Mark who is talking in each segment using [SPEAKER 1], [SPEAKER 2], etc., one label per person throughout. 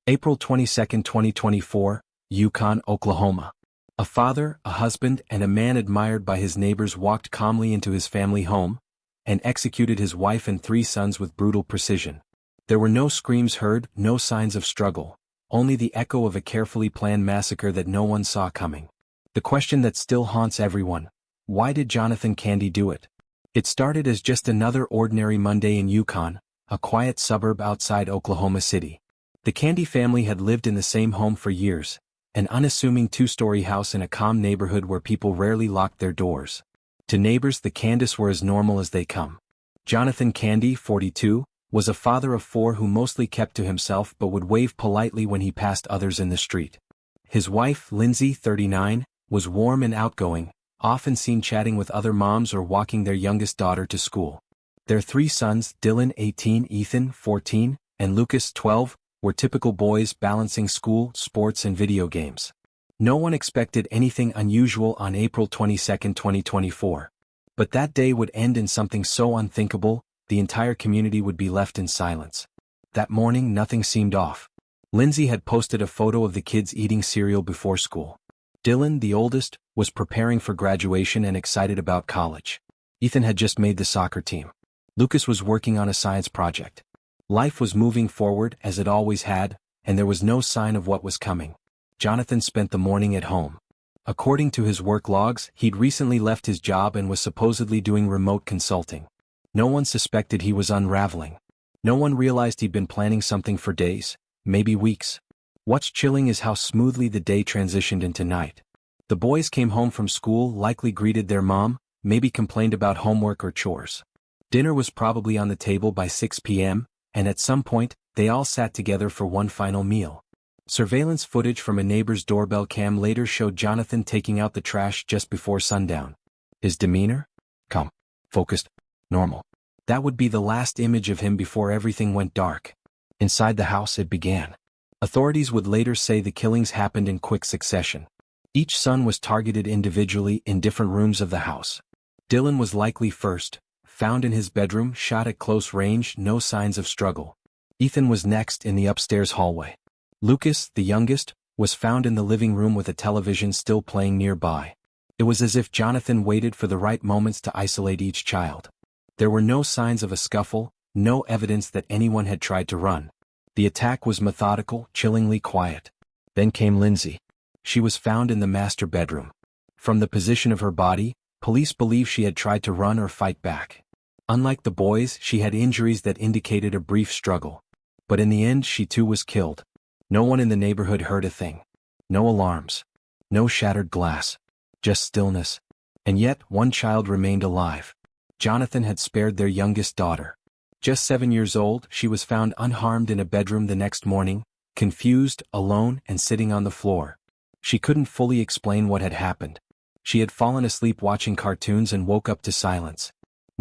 [SPEAKER 1] April 22, 2024, Yukon, Oklahoma. A father, a husband, and a man admired by his neighbors walked calmly into his family home and executed his wife and 3 sons with brutal precision. There were no screams heard, no signs of struggle, only the echo of a carefully planned massacre that no one saw coming. The question that still haunts everyone: why did Jonathon Candy do it? It started as just another ordinary Monday in Yukon, a quiet suburb outside Oklahoma City. The Candy family had lived in the same home for years, an unassuming 2-story house in a calm neighborhood where people rarely locked their doors. To neighbors, the Candys were as normal as they come. Jonathon Candy, 42, was a father of 4 who mostly kept to himself but would wave politely when he passed others in the street. His wife, Lindsey, 39, was warm and outgoing, often seen chatting with other moms or walking their youngest daughter to school. Their 3 sons, Dylan, 18, Ethan, 14, and Lucas, 12, were typical boys balancing school, sports, and video games. No one expected anything unusual on April 22, 2024. But that day would end in something so unthinkable, the entire community would be left in silence. That morning, nothing seemed off. Lindsey had posted a photo of the kids eating cereal before school. Dylan, the oldest, was preparing for graduation and excited about college. Ethan had just made the soccer team. Lucas was working on a science project. Life was moving forward as it always had, and there was no sign of what was coming. Jonathon spent the morning at home. According to his work logs, he'd recently left his job and was supposedly doing remote consulting. No one suspected he was unraveling. No one realized he'd been planning something for days, maybe weeks. What's chilling is how smoothly the day transitioned into night. The boys came home from school, likely greeted their mom, maybe complained about homework or chores. Dinner was probably on the table by 6 p.m., and at some point, they all sat together for one final meal. Surveillance footage from a neighbor's doorbell cam later showed Jonathon taking out the trash just before sundown. His demeanor? Calm, focused, normal. That would be the last image of him before everything went dark. Inside the house, it began. Authorities would later say the killings happened in quick succession. Each son was targeted individually in different rooms of the house. Dylan was likely first, found in his bedroom, shot at close range, no signs of struggle. Ethan was next in the upstairs hallway. Lucas, the youngest, was found in the living room with a television still playing nearby. It was as if Jonathon waited for the right moments to isolate each child. There were no signs of a scuffle, no evidence that anyone had tried to run. The attack was methodical, chillingly quiet. Then came Lindsey. She was found in the master bedroom. From the position of her body, police believe she had tried to run or fight back. Unlike the boys, she had injuries that indicated a brief struggle. But in the end, she too was killed. No one in the neighborhood heard a thing. No alarms. No shattered glass. Just stillness. And yet, one child remained alive. Jonathon had spared their youngest daughter. Just 7 years old, she was found unharmed in a bedroom the next morning, confused, alone, and sitting on the floor. She couldn't fully explain what had happened. She had fallen asleep watching cartoons and woke up to silence.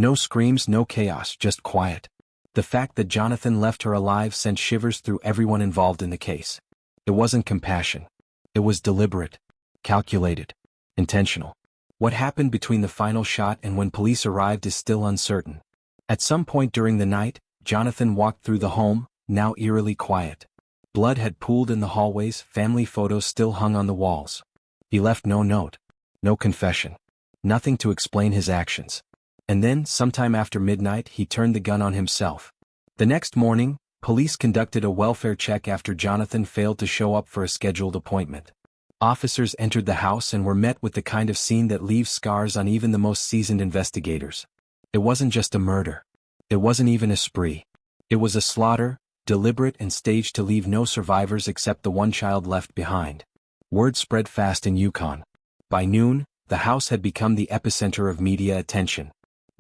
[SPEAKER 1] No screams, no chaos, just quiet. The fact that Jonathon left her alive sent shivers through everyone involved in the case. It wasn't compassion. It was deliberate, calculated, intentional. What happened between the final shot and when police arrived is still uncertain. At some point during the night, Jonathon walked through the home, now eerily quiet. Blood had pooled in the hallways, family photos still hung on the walls. He left no note, no confession, nothing to explain his actions. And then, sometime after midnight, he turned the gun on himself. The next morning, police conducted a welfare check after Jonathon failed to show up for a scheduled appointment. Officers entered the house and were met with the kind of scene that leaves scars on even the most seasoned investigators. It wasn't just a murder. It wasn't even a spree. It was a slaughter, deliberate and staged to leave no survivors except the one child left behind. Word spread fast in Yukon. By noon, the house had become the epicenter of media attention.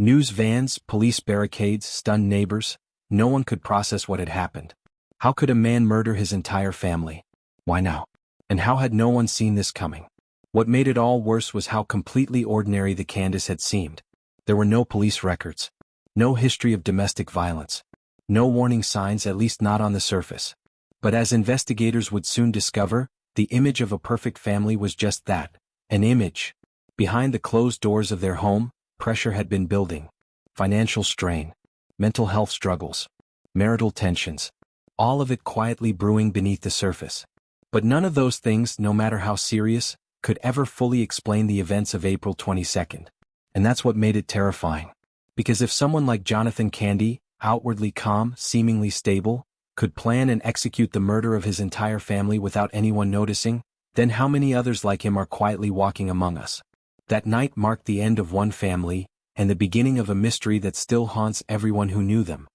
[SPEAKER 1] News vans, police barricades, stunned neighbors. No one could process what had happened. How could a man murder his entire family? Why now? And how had no one seen this coming? What made it all worse was how completely ordinary the Candys had seemed. There were no police records. No history of domestic violence. No warning signs, at least not on the surface. But as investigators would soon discover, the image of a perfect family was just that, an image. Behind the closed doors of their home, pressure had been building. Financial strain. Mental health struggles. Marital tensions. all of it quietly brewing beneath the surface. But none of those things, no matter how serious, could ever fully explain the events of April 22nd. And that's what made it terrifying. Because if someone like Jonathon Candy, outwardly calm, seemingly stable, could plan and execute the murder of his entire family without anyone noticing, then how many others like him are quietly walking among us? That night marked the end of one family, and the beginning of a mystery that still haunts everyone who knew them.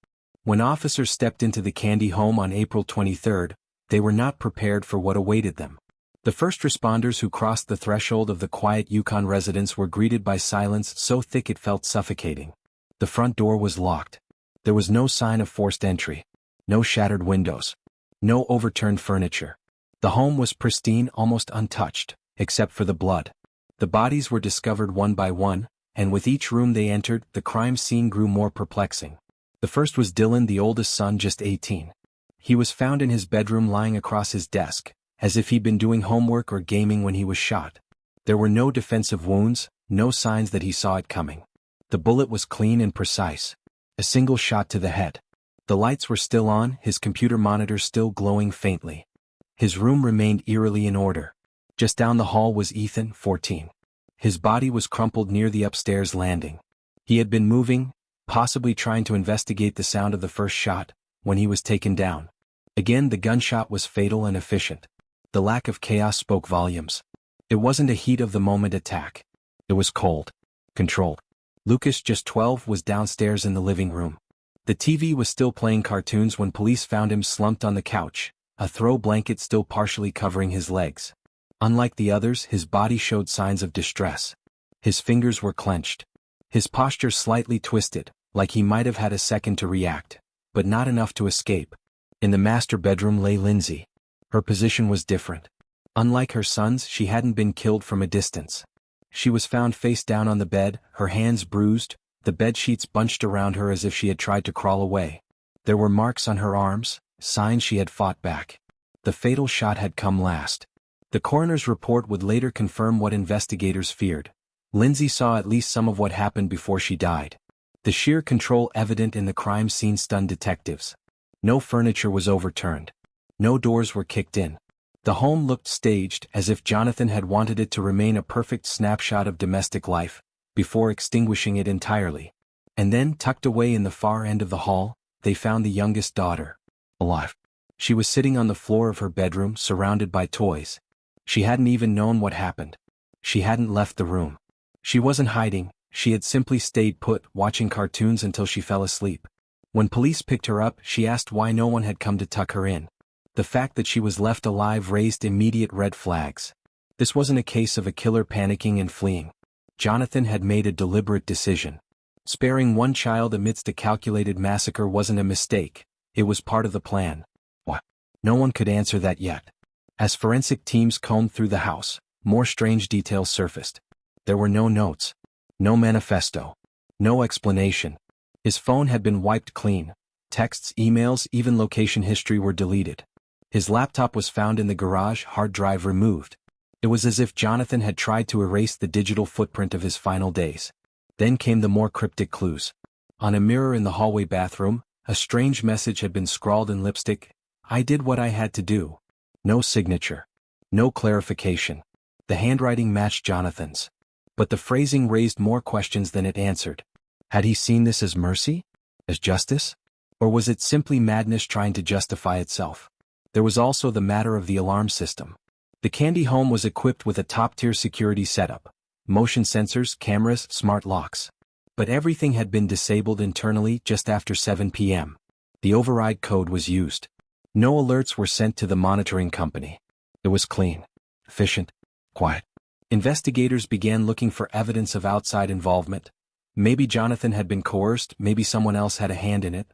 [SPEAKER 1] When officers stepped into the Candy home on April 23rd, they were not prepared for what awaited them. The first responders who crossed the threshold of the quiet Yukon residence were greeted by silence so thick it felt suffocating. The front door was locked. There was no sign of forced entry. No shattered windows. No overturned furniture. The home was pristine, almost untouched, except for the blood. The bodies were discovered one by one, and with each room they entered, the crime scene grew more perplexing. The first was Dylan, the oldest son, just 18. He was found in his bedroom lying across his desk, as if he'd been doing homework or gaming when he was shot. There were no defensive wounds, no signs that he saw it coming. The bullet was clean and precise. A single shot to the head. The lights were still on, his computer monitor still glowing faintly. His room remained eerily in order. Just down the hall was Ethan, 14. His body was crumpled near the upstairs landing. He had been moving, possibly trying to investigate the sound of the first shot, when he was taken down. Again, the gunshot was fatal and efficient. The lack of chaos spoke volumes. It wasn't a heat-of-the-moment attack. It was cold. Controlled. Lucas, just 12, was downstairs in the living room. The TV was still playing cartoons when police found him slumped on the couch, a throw blanket still partially covering his legs. Unlike the others, his body showed signs of distress. His fingers were clenched. His posture slightly twisted, like he might have had a second to react, but not enough to escape. In the master bedroom lay Lindsey. Her position was different. Unlike her sons, she hadn't been killed from a distance. She was found face down on the bed, her hands bruised, the bedsheets bunched around her as if she had tried to crawl away. There were marks on her arms, signs she had fought back. The fatal shot had come last. The coroner's report would later confirm what investigators feared. Lindsey saw at least some of what happened before she died. The sheer control evident in the crime scene stunned detectives. No furniture was overturned. No doors were kicked in. The home looked staged, as if Jonathon had wanted it to remain a perfect snapshot of domestic life, before extinguishing it entirely. And then, tucked away in the far end of the hall, they found the youngest daughter. Alive. She was sitting on the floor of her bedroom, surrounded by toys. She hadn't even known what happened. She hadn't left the room. She wasn't hiding, she had simply stayed put, watching cartoons until she fell asleep. When police picked her up, she asked why no one had come to tuck her in. The fact that she was left alive raised immediate red flags. This wasn't a case of a killer panicking and fleeing. Jonathon had made a deliberate decision. Sparing one child amidst a calculated massacre wasn't a mistake, it was part of the plan. What? No one could answer that yet. As forensic teams combed through the house, more strange details surfaced. There were no notes. No manifesto. No explanation. His phone had been wiped clean. Texts, emails, even location history were deleted. His laptop was found in the garage, hard drive removed. It was as if Jonathon had tried to erase the digital footprint of his final days. Then came the more cryptic clues. On a mirror in the hallway bathroom, a strange message had been scrawled in lipstick. I did what I had to do. No signature. No clarification. The handwriting matched Jonathon's. But the phrasing raised more questions than it answered. Had he seen this as mercy? As justice? Or was it simply madness trying to justify itself? There was also the matter of the alarm system. The Candy home was equipped with a top-tier security setup. Motion sensors, cameras, smart locks. But everything had been disabled internally just after 7 p.m. The override code was used. No alerts were sent to the monitoring company. It was clean, efficient, quiet. Investigators began looking for evidence of outside involvement. Maybe Jonathon had been coerced, maybe someone else had a hand in it.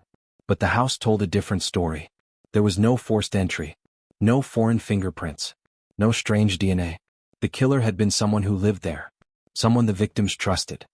[SPEAKER 1] But the house told a different story. There was no forced entry. No foreign fingerprints. No strange DNA. The killer had been someone who lived there. Someone the victims trusted.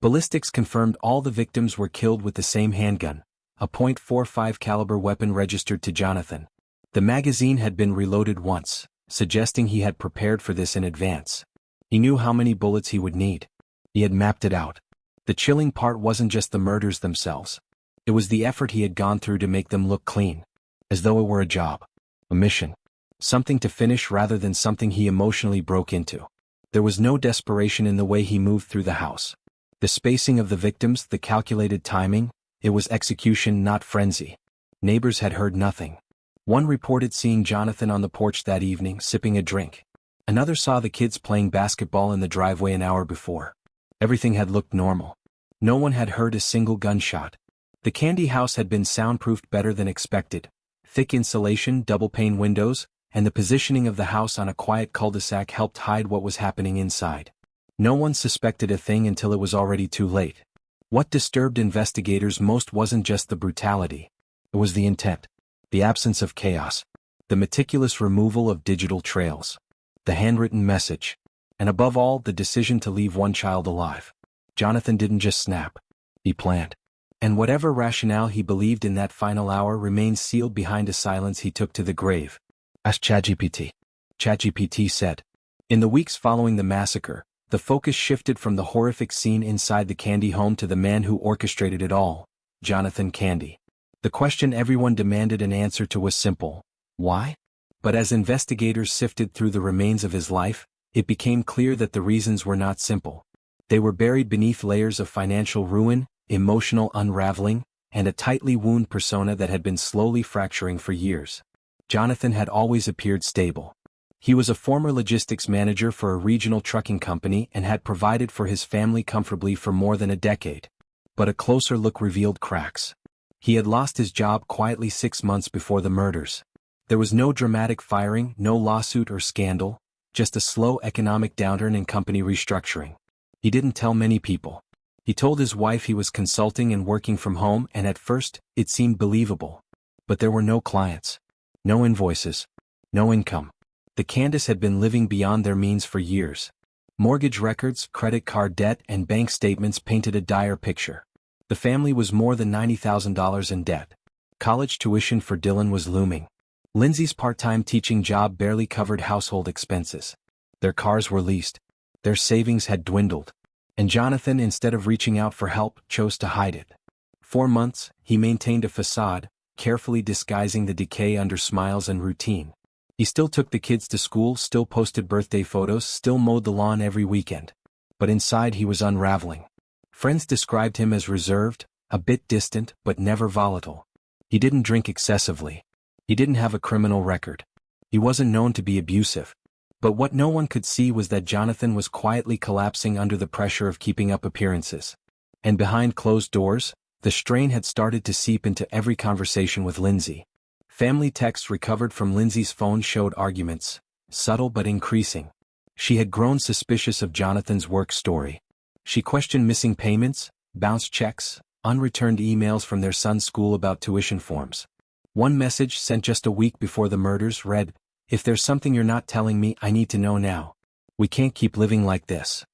[SPEAKER 1] Ballistics confirmed all the victims were killed with the same handgun, a .45 caliber weapon registered to Jonathon. The magazine had been reloaded once, suggesting he had prepared for this in advance. He knew how many bullets he would need. He had mapped it out. The chilling part wasn't just the murders themselves. It was the effort he had gone through to make them look clean. as though it were a job, a mission, something to finish rather than something he emotionally broke into. There was no desperation in the way he moved through the house. The spacing of the victims, the calculated timing, it was execution, not frenzy. Neighbors had heard nothing. One reported seeing Jonathon on the porch that evening, sipping a drink. Another saw the kids playing basketball in the driveway an hour before. Everything had looked normal. No one had heard a single gunshot. The Candy house had been soundproofed better than expected. Thick insulation, double-pane windows, and the positioning of the house on a quiet cul-de-sac helped hide what was happening inside. No one suspected a thing until it was already too late. What disturbed investigators most wasn't just the brutality. It was the intent. The absence of chaos. The meticulous removal of digital trails. The handwritten message. And above all, the decision to leave one child alive. Jonathon didn't just snap. He planned. And whatever rationale he believed in that final hour remained sealed behind a silence he took to the grave. Ask ChatGPT. ChatGPT said. In the weeks following the massacre, the focus shifted from the horrific scene inside the Candy home to the man who orchestrated it all, Jonathon Candy. The question everyone demanded an answer to was simple. Why? But as investigators sifted through the remains of his life, it became clear that the reasons were not simple. They were buried beneath layers of financial ruin, emotional unraveling, and a tightly wound persona that had been slowly fracturing for years. Jonathon had always appeared stable. He was a former logistics manager for a regional trucking company and had provided for his family comfortably for more than a decade. But a closer look revealed cracks. He had lost his job quietly 6 months before the murders. There was no dramatic firing, no lawsuit or scandal, just a slow economic downturn and company restructuring. He didn't tell many people. He told his wife he was consulting and working from home, and at first, it seemed believable. But there were no clients. No invoices. No income. The Candies had been living beyond their means for years. Mortgage records, credit card debt, and bank statements painted a dire picture. The family was more than $90,000 in debt. College tuition for Dylan was looming. Lindsey's part-time teaching job barely covered household expenses. Their cars were leased. Their savings had dwindled. And Jonathon, instead of reaching out for help, chose to hide it. 4 months, he maintained a facade, carefully disguising the decay under smiles and routine. He still took the kids to school, still posted birthday photos, still mowed the lawn every weekend. But inside he was unraveling. Friends described him as reserved, a bit distant, but never volatile. He didn't drink excessively. He didn't have a criminal record. He wasn't known to be abusive. But what no one could see was that Jonathon was quietly collapsing under the pressure of keeping up appearances. And behind closed doors, the strain had started to seep into every conversation with Lindsey. Family texts recovered from Lindsey's phone showed arguments, subtle but increasing. She had grown suspicious of Jonathon's work story. She questioned missing payments, bounced checks, unreturned emails from their son's school about tuition forms. One message sent just a week before the murders read, "If there's something you're not telling me, I need to know now. We can't keep living like this."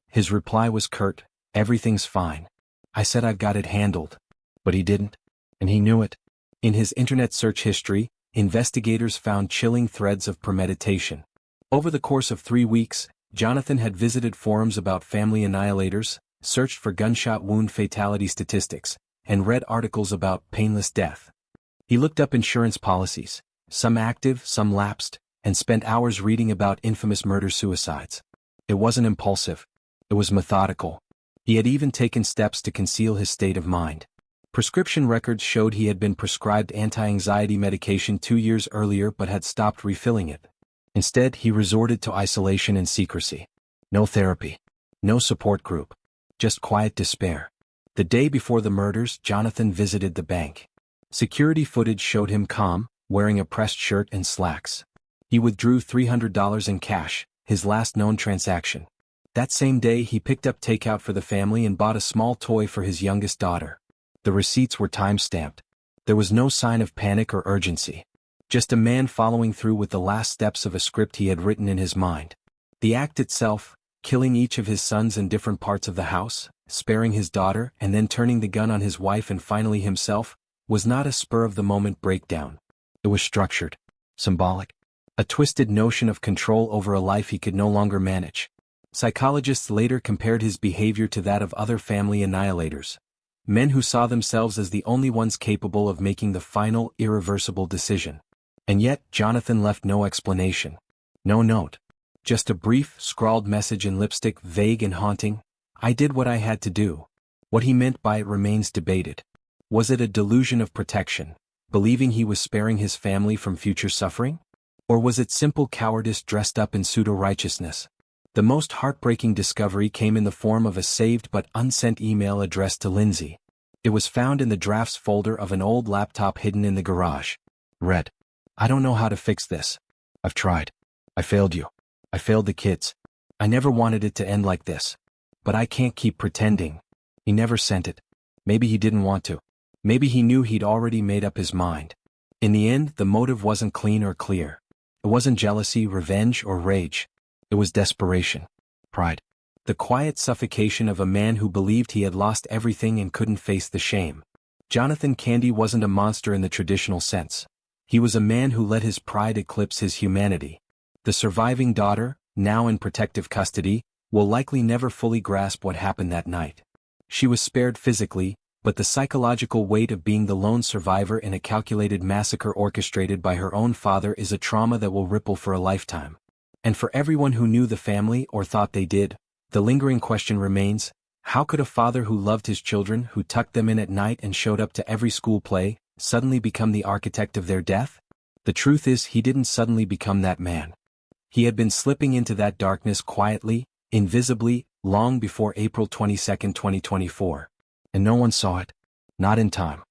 [SPEAKER 1] His reply was curt, "Everything's fine. I said I've got it handled." But he didn't. And he knew it. In his internet search history, investigators found chilling threads of premeditation. Over the course of 3 weeks, Jonathon had visited forums about family annihilators, searched for gunshot wound fatality statistics, and read articles about painless death. He looked up insurance policies, some active, some lapsed, and spent hours reading about infamous murder-suicides. It wasn't impulsive. It was methodical. He had even taken steps to conceal his state of mind. Prescription records showed he had been prescribed anti-anxiety medication 2 years earlier but had stopped refilling it. Instead, he resorted to isolation and secrecy. No therapy. No support group. Just quiet despair. The day before the murders, Jonathon visited the bank. Security footage showed him calm, wearing a pressed shirt and slacks. He withdrew $300 in cash, his last known transaction. That same day he picked up takeout for the family and bought a small toy for his youngest daughter. The receipts were time-stamped. There was no sign of panic or urgency. Just a man following through with the last steps of a script he had written in his mind. The act itself, killing each of his sons in different parts of the house, sparing his daughter and then turning the gun on his wife and finally himself, was not a spur-of-the-moment breakdown. It was structured, symbolic, a twisted notion of control over a life he could no longer manage. Psychologists later compared his behavior to that of other family annihilators. Men who saw themselves as the only ones capable of making the final, irreversible decision. And yet, Jonathon left no explanation. No note. Just a brief, scrawled message in lipstick, vague and haunting. I did what I had to do. What he meant by it remains debated. Was it a delusion of protection, believing he was sparing his family from future suffering? Or was it simple cowardice dressed up in pseudo-righteousness? The most heartbreaking discovery came in the form of a saved but unsent email addressed to Lindsey. It was found in the drafts folder of an old laptop hidden in the garage. Read. I don't know how to fix this. I've tried. I failed you. I failed the kids. I never wanted it to end like this. But I can't keep pretending. He never sent it. Maybe he didn't want to. Maybe he knew he'd already made up his mind. In the end, the motive wasn't clean or clear. It wasn't jealousy, revenge, or rage. It was desperation. Pride. The quiet suffocation of a man who believed he had lost everything and couldn't face the shame. Jonathon Candy wasn't a monster in the traditional sense. He was a man who let his pride eclipse his humanity. The surviving daughter, now in protective custody, will likely never fully grasp what happened that night. She was spared physically, but the psychological weight of being the lone survivor in a calculated massacre orchestrated by her own father is a trauma that will ripple for a lifetime. And for everyone who knew the family or thought they did, the lingering question remains, how could a father who loved his children, who tucked them in at night and showed up to every school play, suddenly become the architect of their death? The truth is, he didn't suddenly become that man. He had been slipping into that darkness quietly, invisibly, long before April 22, 2024. And no one saw it. Not in time.